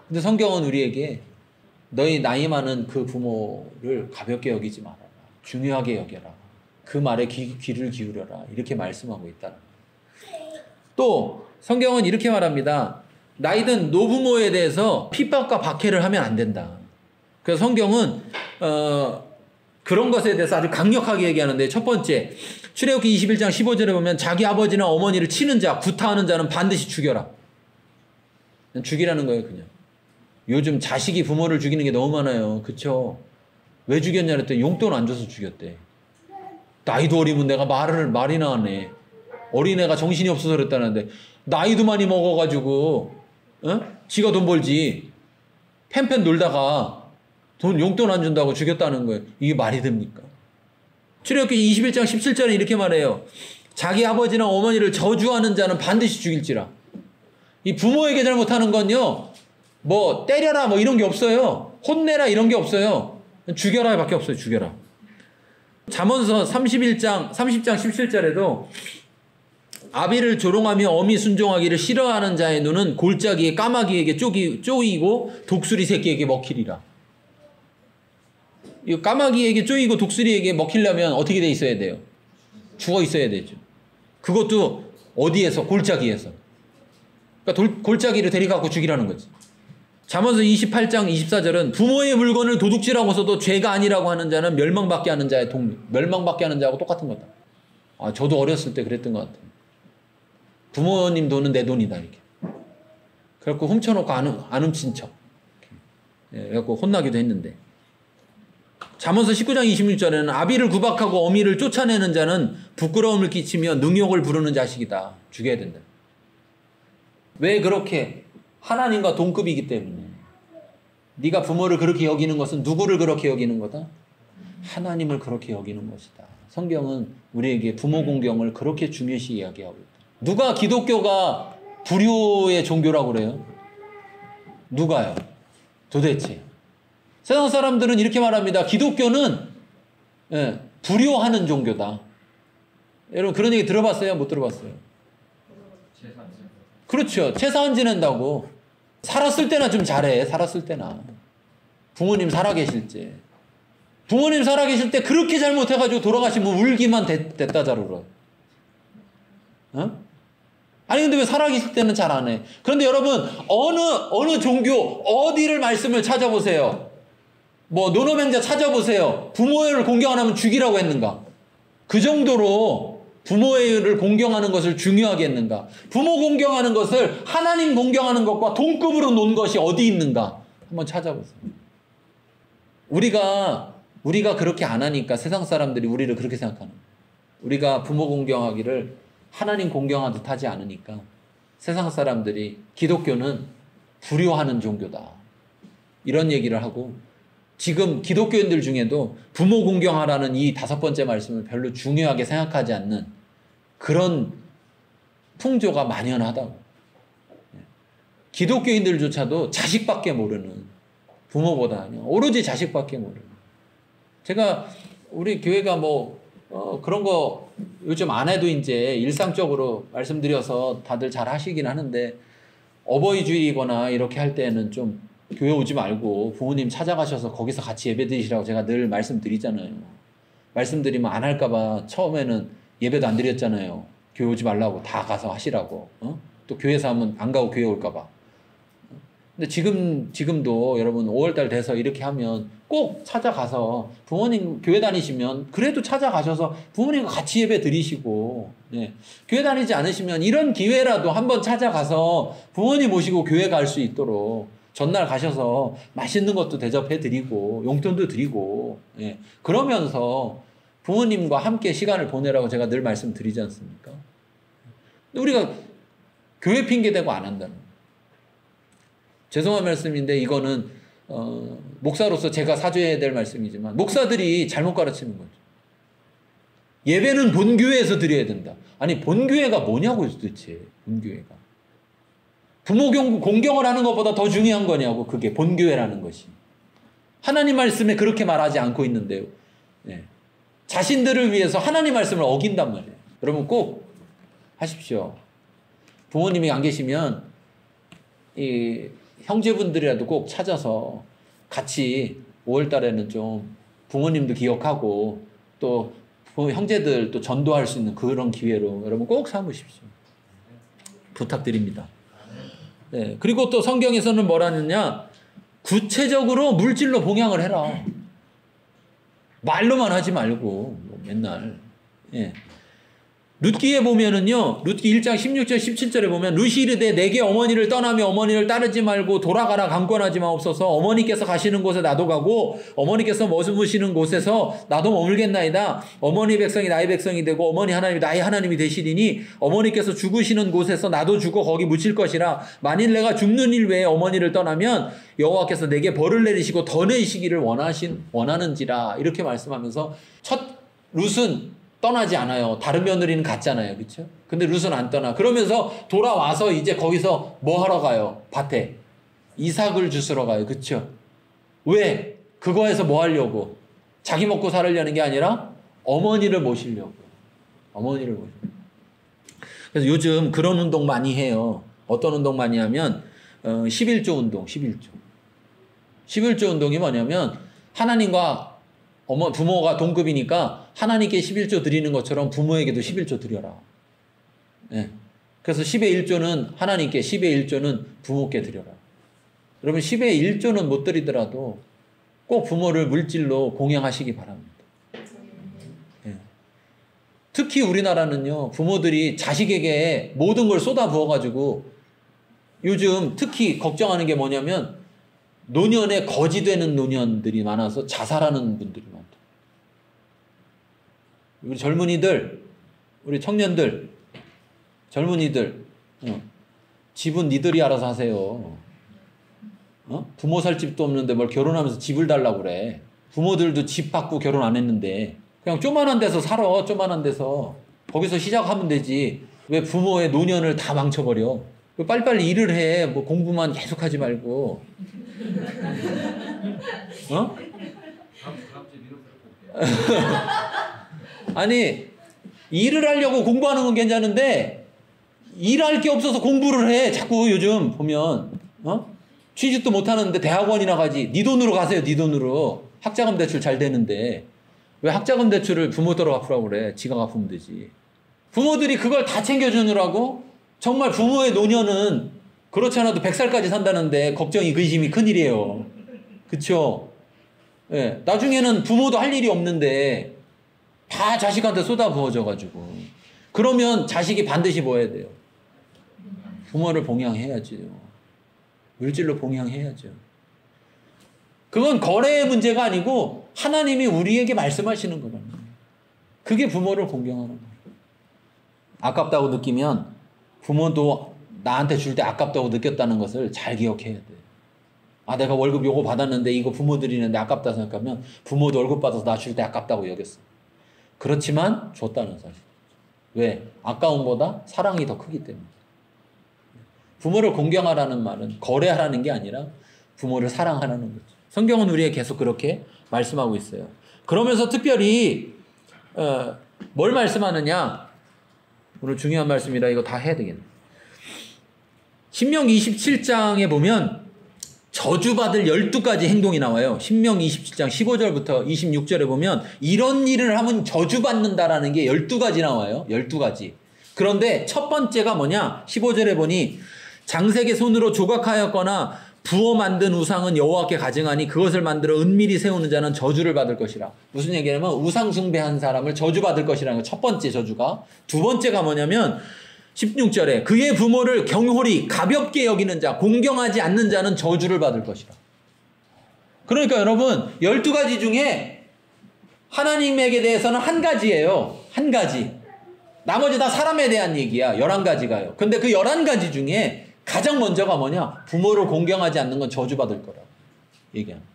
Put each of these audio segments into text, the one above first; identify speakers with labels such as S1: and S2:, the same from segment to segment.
S1: 근데 성경은 우리에게 너희 나이 많은 그 부모를 가볍게 여기지 말아라. 중요하게 여겨라. 그 말에 귀를 기울여라. 이렇게 말씀하고 있다. 또 성경은 이렇게 말합니다. 나이든 노부모에 대해서 핍박과 박해를 하면 안 된다. 그래서 성경은 그런 것에 대해서 아주 강력하게 얘기하는데, 첫 번째 출애굽기 21장 15절에 보면 자기 아버지나 어머니를 치는 자, 구타하는 자는 반드시 죽여라. 죽이라는 거예요. 그냥. 요즘 자식이 부모를 죽이는 게 너무 많아요. 그쵸? 왜 죽였냐 그랬더니 용돈 안 줘서 죽였대. 나이도 어리면 내가 말이나 하네. 어린애가 정신이 없어서 그랬다는데, 나이도 많이 먹어가지고 지가 돈 벌지. 펜펜 놀다가 용돈 안 준다고 죽였다는 거예요. 이게 말이 됩니까? 출애굽기 21장 17절에 이렇게 말해요. 자기 아버지나 어머니를 저주하는 자는 반드시 죽일지라. 이 부모에게 잘못하는 건요, 뭐 때려라 뭐 이런 게 없어요. 혼내라 이런 게 없어요. 죽여라 밖에 없어요. 죽여라. 잠언서 30장 17절에도 아비를 조롱하며 어미 순종하기를 싫어하는 자의 눈은 골짜기에 까마귀에게 쪼이고 독수리 새끼에게 먹히리라. 이 까마귀에게 쪼이고 독수리에게 먹히려면 어떻게 돼 있어야 돼요? 죽어 있어야 되죠. 그것도 어디에서? 골짜기에서. 그러니까 골짜기를 데려가고 죽이라는 거지. 잠언서 28장 24절은 부모의 물건을 도둑질하고서도 죄가 아니라고 하는 자는 멸망받게 하는 자의 동료. 멸망받게 하는 자하고 똑같은 거다. 아, 저도 어렸을 때 그랬던 것 같아요. 부모님 돈은 내 돈이다 이렇게. 그래갖고 훔쳐놓고 안 훔친 척. 그래갖고 혼나기도 했는데. 잠언서 19장 26절에는 아비를 구박하고 어미를 쫓아내는 자는 부끄러움을 끼치며 능욕을 부르는 자식이다. 죽여야 된다. 왜 그렇게? 하나님과 동급이기 때문에. 네가 부모를 그렇게 여기는 것은 누구를 그렇게 여기는 거다? 하나님을 그렇게 여기는 것이다. 성경은 우리에게 부모 공경을 그렇게 중요시 이야기하고 있다. 누가 기독교가 불효의 종교라고 그래요? 누가요? 도대체. 세상 사람들은 이렇게 말합니다. 기독교는 불효하는 종교다. 여러분 그런 얘기 들어봤어요? 못 들어봤어요? 그렇죠. 제사 안 지낸다고. 살았을 때나 좀 잘해. 살았을 때나. 부모님 살아계실 때. 부모님 살아계실 때 그렇게 잘못해가지고 돌아가시면 울기만 됐다 잘 울어. 아니 근데 왜 살아계실 때는 잘 안 해? 그런데 여러분 어느 종교 어디를 말씀을 찾아보세요. 뭐 노노맹자 찾아보세요. 부모를 공경 안 하면 죽이라고 했는가? 그 정도로 부모를 공경하는 것을 중요하게 했는가? 부모 공경하는 것을 하나님 공경하는 것과 동급으로 놓은 것이 어디 있는가? 한번 찾아보세요. 우리가 그렇게 안 하니까 세상 사람들이 우리를 그렇게 생각하는 거예요. 우리가 부모 공경하기를 하나님 공경하듯 하지 않으니까 세상 사람들이 기독교는 불효하는 종교다. 이런 얘기를 하고, 지금 기독교인들 중에도 부모 공경하라는 이 5번째 말씀을 별로 중요하게 생각하지 않는 그런 풍조가 만연하다고. 기독교인들조차도 자식밖에 모르는, 부모보다 오로지 자식밖에 모르는. 제가 우리 교회가 그런 거 요즘 안 해도 이제 일상적으로 말씀드려서 다들 잘 하시긴 하는데, 어버이 주일이거나 이렇게 할 때는 좀 교회 오지 말고 부모님 찾아가셔서 거기서 같이 예배 드리시라고 제가 늘 말씀드리잖아요. 말씀드리면 안 할까봐 처음에는 예배도 안 드렸잖아요. 교회 오지 말라고, 다 가서 하시라고. 또 교회에서 하면 안 가고 교회 올까봐. 근데 지금도 여러분 5월달 돼서 이렇게 하면 꼭 찾아가서, 부모님 교회 다니시면 그래도 찾아가셔서 부모님과 같이 예배 드리시고, 교회 다니지 않으시면 이런 기회라도 한번 찾아가서 부모님 모시고 교회 갈 수 있도록 전날 가셔서 맛있는 것도 대접해 드리고 용돈도 드리고, 그러면서 부모님과 함께 시간을 보내라고 제가 늘 말씀드리지 않습니까? 근데 우리가 교회 핑계대고 안 한다는 거예요. 죄송한 말씀인데 이거는 목사로서 제가 사죄해야 될 말씀이지만, 목사들이 잘못 가르치는 거죠. 예배는 본교회에서 드려야 된다. 아니 본교회가 뭐냐고 도대체. 본교회가 부모 공경을 하는 것보다 더 중요한 거냐고. 그게 본교회라는 것이. 하나님 말씀에 그렇게 말하지 않고 있는데요. 자신들을 위해서 하나님 말씀을 어긴단 말이에요. 여러분 꼭 하십시오. 부모님이 안 계시면 형제분들이라도 꼭 찾아서 같이 5월 달에는 좀 부모님도 기억하고 또 형제들 또 전도할 수 있는 그런 기회로 여러분 꼭 삼으십시오. 부탁드립니다. 네. 그리고 또 성경에서는 뭐라느냐? 구체적으로 물질로 봉양을 해라. 말로만 하지 말고 맨날. 예. 룻기에 보면은요, 룻기 1장 16절 17절에 보면 룻이 이르되 내게 어머니를 떠나며 어머니를 따르지 말고 돌아가라 강권하지 마옵소서. 어머니께서 가시는 곳에 나도 가고 어머니께서 머무시는 곳에서 나도 머물겠나이다. 어머니 백성이 나의 백성이 되고 어머니 하나님이 나의 하나님이 되시리니 어머니께서 죽으시는 곳에서 나도 죽어 거기 묻힐 것이라. 만일 내가 죽는 일 외에 어머니를 떠나면 여호와께서 내게 벌을 내리시고 더 내시기를 원하는지라. 이렇게 말씀하면서 첫 룻은 떠나지 않아요. 다른 며느리는 갔잖아요. 그렇죠? 근데 룻은 안 떠나. 그러면서 돌아와서 이제 거기서 뭐 하러 가요? 밭에. 이삭을 주스러 가요. 그렇죠? 왜? 그거에서 뭐 하려고? 자기 먹고 살으려는 게 아니라 어머니를 모시려고. 어머니를 모시려고. 그래서 요즘 그런 운동 많이 해요. 어떤 운동 많이 하면 11조 운동, 11조. 11조 운동이 뭐냐면 하나님과 부모가 동급이니까 하나님께 11조 드리는 것처럼 부모에게도 11조 드려라. 네. 그래서 10의 1조는 하나님께, 10의 1조는 부모께 드려라. 여러분 10의 1조는 못 드리더라도 꼭 부모를 물질로 공양하시기 바랍니다. 네. 특히 우리나라는요, 부모들이 자식에게 모든 걸 쏟아 부어가지고 요즘 특히 걱정하는 게 뭐냐면 노년에 거지되는 노년들이 많아서 자살하는 분들이 많다. 우리 젊은이들, 우리 청년들, 젊은이들, 집은 니들이 알아서 하세요. 부모 살 집도 없는데 뭘 결혼하면서 집을 달라고 그래. 부모들도 집 받고 결혼 안 했는데 그냥 조만한 데서 살아. 조만한 데서 거기서 시작하면 되지. 왜 부모의 노년을 다 망쳐버려? 빨리빨리 일을 해. 뭐 공부만 계속하지 말고. 어? 아니, 일을 하려고 공부하는 건 괜찮은데 일할 게 없어서 공부를 해. 자꾸 요즘 보면 취직도 못하는데 대학원이나 가지. 네 돈으로 가세요. 네 돈으로. 학자금 대출 잘 되는데 왜 학자금 대출을 부모더러 갚으라고 그래. 지가 갚으면 되지. 부모들이 그걸 다 챙겨주느라고 정말 부모의 노년은 그렇지 않아도 100살까지 산다는데 걱정이 근심이 큰일이에요. 그쵸? 예, 나중에는 부모도 할 일이 없는데 다 자식한테 쏟아부어져가지고 그러면 자식이 반드시 뭐 해야 돼요? 부모를 봉양해야죠. 물질로 봉양해야죠. 그건 거래의 문제가 아니고 하나님이 우리에게 말씀하시는 거거든요. 그게 부모를 공경하는 거예요. 아깝다고 느끼면 부모도 나한테 줄 때 아깝다고 느꼈다는 것을 잘 기억해야 돼요. 아, 내가 월급 요거 받았는데 이거 부모 드리는데 아깝다 생각하면 부모도 월급 받아서 나 줄 때 아깝다고 여겼어. 그렇지만 줬다는 사실. 왜? 아까움보다 사랑이 더 크기 때문에. 부모를 공경하라는 말은 거래하라는 게 아니라 부모를 사랑하라는 거죠. 성경은 우리에게 계속 그렇게 말씀하고 있어요. 그러면서 특별히 뭘 말씀하느냐? 오늘 중요한 말씀이라 이거 다 해야 되겠네. 신명기 27장에 보면 저주받을 12가지 행동이 나와요. 신명기 27장 15절부터 26절에 보면 이런 일을 하면 저주받는다라는 게 12가지 나와요. 12가지. 그런데 첫 번째가 뭐냐? 15절에 보니 장색의 손으로 조각하였거나 부어 만든 우상은 여호와께 가증하니 그것을 만들어 은밀히 세우는 자는 저주를 받을 것이라. 무슨 얘기냐면 우상 숭배한 사람을 저주받을 것이라는 거 첫 번째 저주가. 두 번째가 뭐냐면 16절에 그의 부모를 경홀히 가볍게 여기는 자, 공경하지 않는 자는 저주를 받을 것이라. 그러니까 여러분 12가지 중에 하나님에게 대해서는 한 가지예요. 한 가지. 나머지 다 사람에 대한 얘기야. 11가지가요. 근데 그 11가지 중에 가장 먼저가 뭐냐? 부모를 공경하지 않는 건 저주받을 거라고 얘기합니다.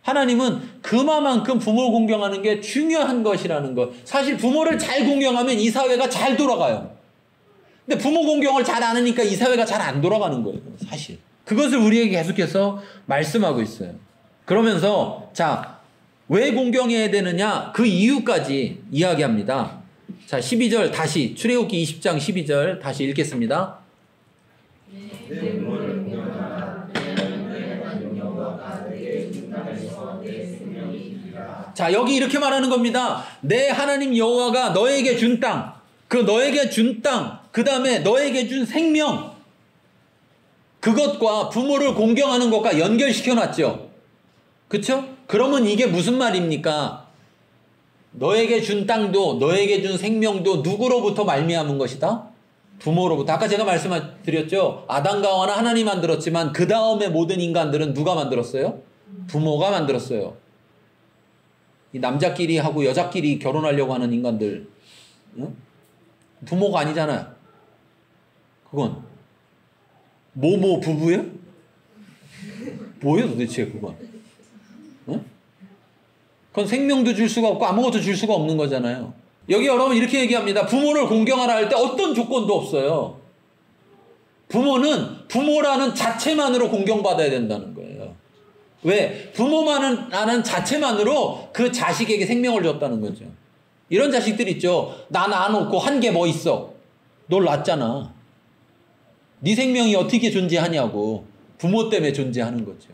S1: 하나님은 그만큼 부모를 공경하는 게 중요한 것이라는 것. 사실 부모를 잘 공경하면 이 사회가 잘 돌아가요. 근데 부모 공경을 잘 안 하니까 이 사회가 잘 안 돌아가는 거예요. 사실. 그것을 우리에게 계속해서 말씀하고 있어요. 그러면서 자, 왜 공경해야 되느냐? 그 이유까지 이야기합니다. 자, 12절 다시 출애굽기 20장 12절 다시 읽겠습니다. 자, 여기 이렇게 말하는 겁니다. 내 하나님 여호와가 너에게 준 땅, 그 너에게 준 땅, 그 다음에 너에게 준 생명, 그것과 부모를 공경하는 것과 연결시켜 놨죠. 그쵸? 그러면 이게 무슨 말입니까? 너에게 준 땅도 너에게 준 생명도 누구로부터 말미암은 것이다? 부모로부터. 아까 제가 말씀드렸죠. 아담과 하와는 하나님이 만들었지만 그 다음에 모든 인간들은 누가 만들었어요? 부모가 만들었어요. 이 남자끼리 하고 여자끼리 결혼하려고 하는 인간들, 응? 부모가 아니잖아요. 그건 모모 부부예요? 뭐예요 도대체 그건? 응? 그건 생명도 줄 수가 없고 아무것도 줄 수가 없는 거잖아요. 여기 여러분 이렇게 얘기합니다. 부모를 공경하라 할 때 어떤 조건도 없어요. 부모는 부모라는 자체만으로 공경받아야 된다는 거예요. 왜? 부모만은 자체만으로 그 자식에게 생명을 줬다는 거죠. 이런 자식들 있죠. 나 낳아놓고 한 게 뭐 있어? 널 낳았잖아. 네 생명이 어떻게 존재하냐고. 부모 때문에 존재하는 거죠.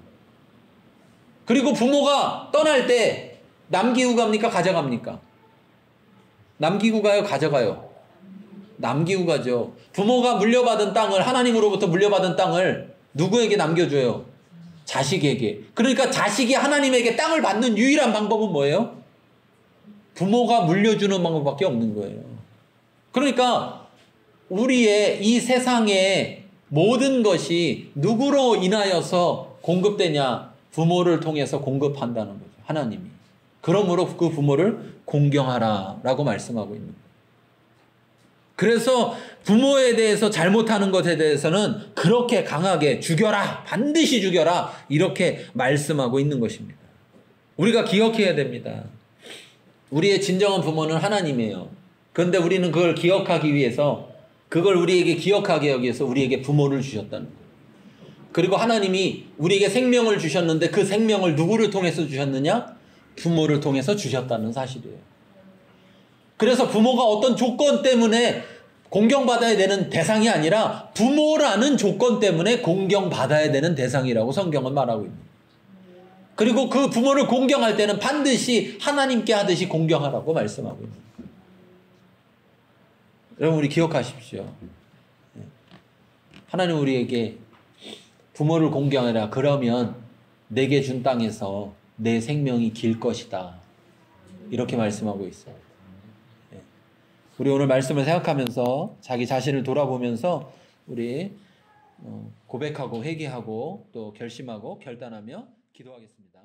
S1: 그리고 부모가 떠날 때 남기고 갑니까? 가져갑니까? 남기고 가요? 가져가요? 남기고 가죠. 부모가 물려받은 땅을, 하나님으로부터 물려받은 땅을 누구에게 남겨줘요? 자식에게. 그러니까 자식이 하나님에게 땅을 받는 유일한 방법은 뭐예요? 부모가 물려주는 방법밖에 없는 거예요. 그러니까 우리의 이 세상의 모든 것이 누구로 인하여서 공급되냐? 부모를 통해서 공급한다는 거죠. 하나님이. 그러므로 그 부모를 공경하라 라고 말씀하고 있는 거예요. 그래서 부모에 대해서 잘못하는 것에 대해서는 그렇게 강하게 죽여라, 반드시 죽여라 이렇게 말씀하고 있는 것입니다. 우리가 기억해야 됩니다. 우리의 진정한 부모는 하나님이에요. 그런데 우리는 그걸 기억하기 위해서, 그걸 우리에게 기억하게 하기 위해서 우리에게 부모를 주셨다는 거예요. 그리고 하나님이 우리에게 생명을 주셨는데 그 생명을 누구를 통해서 주셨느냐? 부모를 통해서 주셨다는 사실이에요. 그래서 부모가 어떤 조건 때문에 공경받아야 되는 대상이 아니라 부모라는 조건 때문에 공경받아야 되는 대상이라고 성경은 말하고 있는 거예요. 그리고 그 부모를 공경할 때는 반드시 하나님께 하듯이 공경하라고 말씀하고 있는 거예요. 여러분 우리 기억하십시오. 하나님 우리에게 부모를 공경하라. 그러면 내게 준 땅에서 내 생명이 길 것이다. 이렇게 말씀하고 있어요. 우리 오늘 말씀을 생각하면서 자기 자신을 돌아보면서 우리 고백하고 회개하고 또 결심하고 결단하며 기도하겠습니다.